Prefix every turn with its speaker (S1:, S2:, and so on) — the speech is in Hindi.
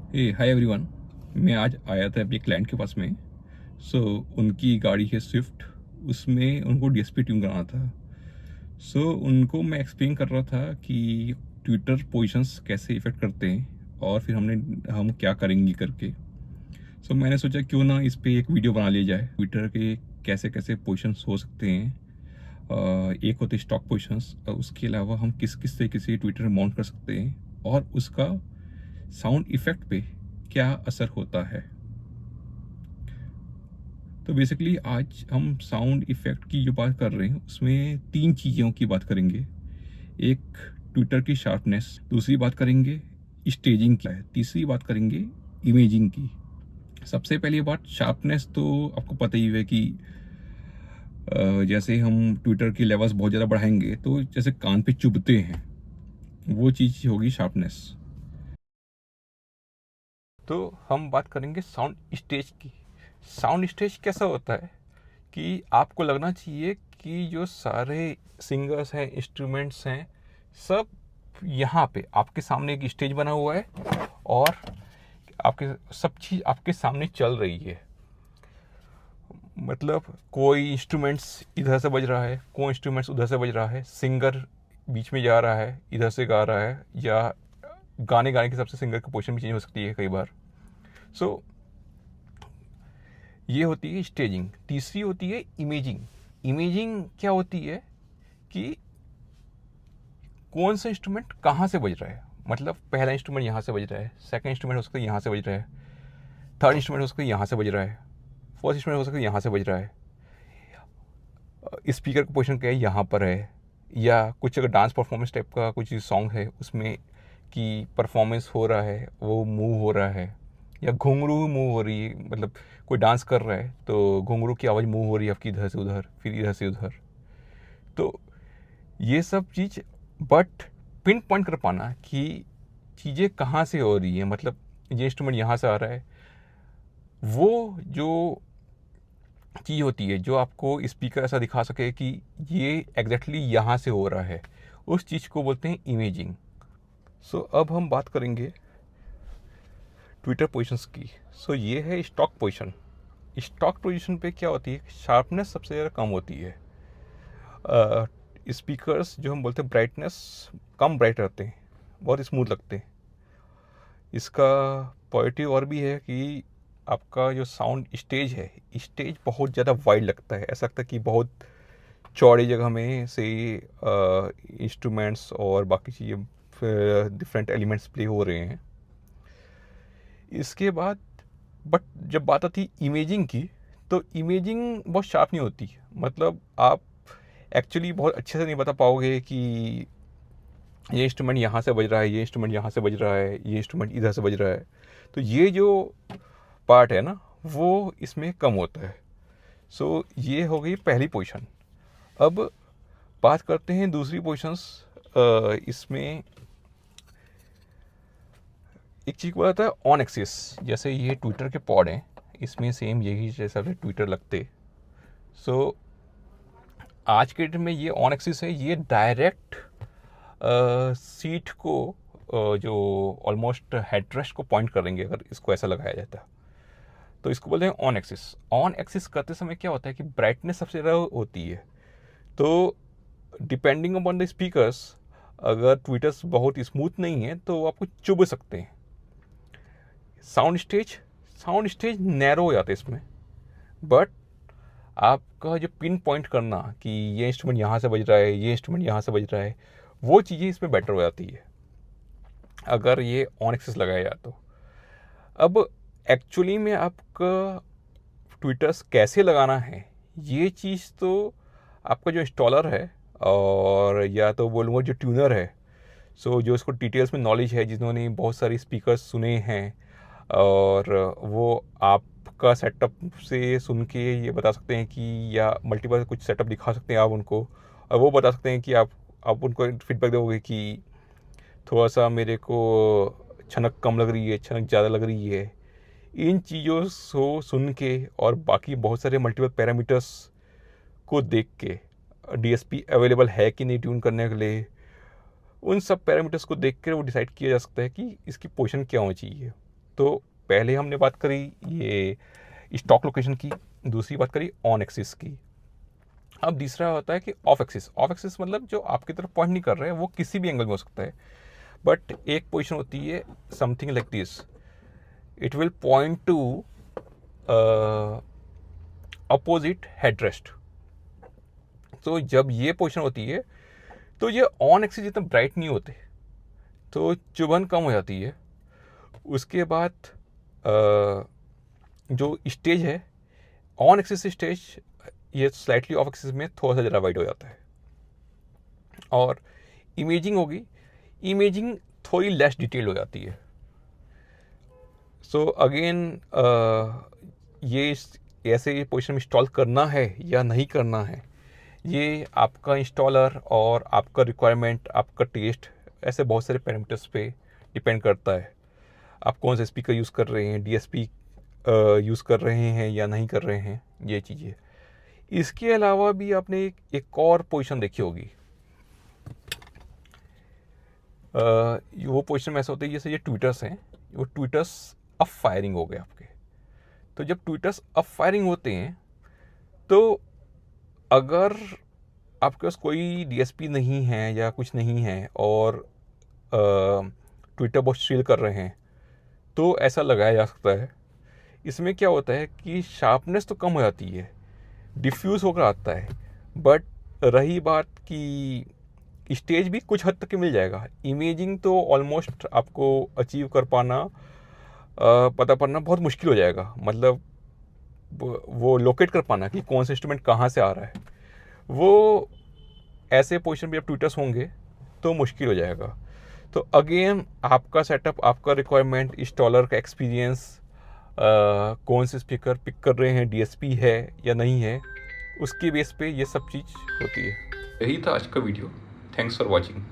S1: Hi everyone. मैं आज आया था अभी क्लाइंट के पास में। सो उनकी गाड़ी है स्विफ्ट। उसमें उनको डीएसपी ट्यून कराना था। सो उनको मैं एक्सप्लेन कर रहा था कि ट्विटर पोजीशंस कैसे इफ़ेक्ट करते हैं और फिर हम क्या करेंगे करके। सो मैंने सोचा क्यों ना इस पे एक वीडियो बना लिया जाए, ट्विटर के कैसे कैसे पोजीशंस हो सकते हैं। एक होते स्टॉक पोजीशंस, उसके अलावा हम किस किस तरीके से ट्विटर माउंट कर सकते हैं और उसका साउंड इफ़ेक्ट पे क्या असर होता है। तो बेसिकली आज हम साउंड इफ़ेक्ट की जो बात कर रहे हैं उसमें तीन चीज़ों की बात करेंगे। एक ट्विटर की शार्पनेस, दूसरी बात करेंगे स्टेजिंग क्या है, तीसरी बात करेंगे इमेजिंग की। सबसे पहली बात शार्पनेस, तो आपको पता ही है कि जैसे हम ट्विटर की लेवल्स बहुत ज़्यादा बढ़ाएंगे तो जैसे कान पे चुभते हैं, वो चीज़ होगी शार्पनेस। तो हम बात करेंगे साउंड स्टेज की। साउंड स्टेज कैसा होता है कि आपको लगना चाहिए कि जो सारे सिंगर्स हैं, इंस्ट्रूमेंट्स हैं, सब यहाँ पे आपके सामने एक स्टेज बना हुआ है और आपके सब चीज़ आपके सामने चल रही है। मतलब कोई इंस्ट्रूमेंट्स इधर से बज रहा है, कोई इंस्ट्रूमेंट्स उधर से बज रहा है, सिंगर बीच में जा रहा है, इधर से गा रहा है, या गाने गाने के हिसाब से सिंगर की पोजीशन भी चेंज हो सकती है कई बार। सो ये होती है स्टेजिंग। तीसरी होती है इमेजिंग। इमेजिंग क्या होती है कि कौन सा इंस्ट्रूमेंट कहाँ से बज रहा है। मतलब पहला इंस्ट्रूमेंट यहाँ से बज रहा है, सेकंड इंस्ट्रूमेंट हो सकता है यहाँ से बज रहा है, थर्ड इंस्ट्रूमेंट हो सकता है यहाँ से बज रहा है, फोर्थ इंस्ट्रूमेंट हो सकता है यहाँ से बज रहा है, स्पीकर का पोजीशन क्या है यहाँ पर है, या कुछ अगर डांस परफॉर्मेंस टाइप का कुछ सॉन्ग है उसमें कि परफॉर्मेंस हो रहा है, वो मूव हो रहा है, या घुंघरू मूव हो रही है। मतलब कोई डांस कर रहा है तो घुंघरू की आवाज़ मूव हो रही है आपकी इधर से उधर, फिर इधर से उधर। तो ये सब चीज़, बट पिन पॉइंट कर पाना कि चीज़ें कहाँ से हो रही है, मतलब ये इंस्ट्रूमेंट यहाँ से आ रहा है, वो जो चीज़ होती है जो आपको स्पीकर ऐसा दिखा सके कि ये एग्जैक्टली यहाँ से हो रहा है, उस चीज़ को बोलते हैं इमेजिंग। सो अब हम बात करेंगे ट्विटर पोजीशंस की। सो ये है स्टॉक पोजीशन। स्टॉक पोजीशन पे क्या होती है, शार्पनेस सबसे ज़्यादा कम होती है। स्पीकर्स जो हम बोलते हैं ब्राइटनेस कम ब्राइट रहते हैं, बहुत स्मूथ लगते हैं। इसका पॉजिटिव और भी है कि आपका जो साउंड स्टेज है, स्टेज बहुत ज़्यादा वाइड लगता है, ऐसा लगता है कि बहुत चौड़ी जगह में से इंस्ट्रूमेंट्स और बाकी चीज़ें डिफरेंट एलिमेंट्स प्ले हो रहे हैं। इसके बाद बट जब बात आती है इमेजिंग की, तो इमेजिंग बहुत शार्प नहीं होती। मतलब आप एक्चुअली बहुत अच्छे से नहीं बता पाओगे कि ये इंस्ट्रूमेंट यहाँ से बज रहा है, ये इंस्ट्रूमेंट यहाँ से बज रहा है, ये इंस्ट्रूमेंट इधर से बज रहा है। तो ये जो पार्ट है ना, वो इसमें कम होता है। सो ये हो गई पहली पोजीशन। अब बात करते हैं दूसरी पोजीशंस। इसमें एक चीज़ को आता है ऑन एक्सिस। जैसे ये ट्विटर के पॉड हैं, इसमें सेम यही जैसा ट्विटर लगते। सो आज के डेट में ये ऑन एक्सिस है, ये डायरेक्ट सीट को जो ऑलमोस्ट हेडरेस्ट को पॉइंट करेंगे अगर इसको ऐसा लगाया जाता है। तो इसको बोलते हैं ऑन एक्सिस। ऑन एक्सिस करते समय क्या होता है कि ब्राइटनेस सबसे ज़्यादा होती है। तो डिपेंडिंग अपॉन द स्पीकर्स, अगर ट्विटर्स बहुत स्मूथ नहीं है तो आपको चुभ सकते हैं। साउंड स्टेज नैरो हो जाता है इसमें, बट आपका जो पिन पॉइंट करना कि ये इंस्ट्रूमेंट यहाँ से बज रहा है, ये इंस्ट्रूमेंट यहाँ से बज रहा है, वो चीज़ें इसमें बेटर हो जाती है अगर ये ऑन एक्सिस लगाया जाए तो। अब एक्चुअली में आपका ट्विटर्स कैसे लगाना है, ये चीज़ तो आपका जो इंस्टॉलर है, और या तो बोलूँगा जो ट्यूनर है, सो जो इसको डिटेल्स में नॉलेज है, जिन्होंने बहुत सारे स्पीकर्स सुने हैं, और वो आपका सेटअप से सुन के ये बता सकते हैं कि, या मल्टीपल कुछ सेटअप दिखा सकते हैं आप उनको, और वो बता सकते हैं कि आप उनको फीडबैक दोगे कि थोड़ा सा मेरे को छनक कम लग रही है, छनक ज़्यादा लग रही है। इन चीज़ों को सुन के और बाकी बहुत सारे मल्टीपल पैरामीटर्स को देख के, डीएसपी अवेलेबल है कि नहीं ट्यून करने के लिए, उन सब पैरामीटर्स को देख कर वो डिसाइड किया जा सकता है कि इसकी पोजीशन क्या होनी चाहिए। तो पहले हमने बात करी ये स्टॉक लोकेशन की, दूसरी बात करी ऑन एक्सिस की। अब तीसरा होता है कि ऑफ एक्सिस। ऑफ एक्सिस मतलब जो आपकी तरफ पॉइंट नहीं कर रहे हैं, वो किसी भी एंगल में हो सकता है, बट एक पोजीशन होती है something like this, it will point two opposite headrest. तो जब ये पोजीशन होती है तो ये ऑन एक्सिस जितना ब्राइट नहीं होते, तो चुभन कम हो जाती है। उसके बाद जो स्टेज है ऑन एक्सिस स्टेज, ये स्लाइटली ऑफ एक्सिस में थोड़ा सा ज़रा वाइड हो जाता है। और इमेजिंग होगी, इमेजिंग थोड़ी लेस डिटेल हो जाती है। सो अगेन ये ऐसे पोजीशन में इंस्टॉल करना है या नहीं करना है, ये आपका इंस्टॉलर और आपका रिक्वायरमेंट, आपका टेस्ट, ऐसे बहुत सारे पैरामीटर्स पे डिपेंड करता है। आप कौन सा स्पीकर यूज़ कर रहे हैं, डीएसपी यूज़ कर रहे हैं या नहीं कर रहे हैं, ये चीज़ें। इसके अलावा भी आपने एक और पोजीशन देखी होगी, वो पोजीशन में ऐसा होता है जैसे ये ट्विटर्स हैं, वो ट्विटर्स अप फायरिंग हो गए आपके। तो जब ट्विटर्स अप फायरिंग होते हैं, तो अगर आपके पास कोई डीएसपी नहीं है या कुछ नहीं है और ट्विटर बहुत श्रिल कर रहे हैं, तो ऐसा लगाया जा सकता है। इसमें क्या होता है कि शार्पनेस तो कम हो जाती है, डिफ्यूज़ होकर आता है, बट रही बात कि स्टेज भी कुछ हद तक मिल जाएगा। इमेजिंग तो ऑलमोस्ट आपको अचीव कर पाना, पता करना बहुत मुश्किल हो जाएगा। मतलब वो लोकेट कर पाना कि कौन सा इंस्ट्रूमेंट कहाँ से आ रहा है, वो ऐसे पोजीशन पे जब ट्विटर्स होंगे तो मुश्किल हो जाएगा। तो अगेन आपका सेटअप, आपका रिक्वायरमेंट, इंस्टॉलर का एक्सपीरियंस, कौन से स्पीकर पिक कर रहे हैं, डीएसपी है या नहीं है, उसके बेस पे ये सब चीज़ होती है। यही था आज का वीडियो। Thanks for watching.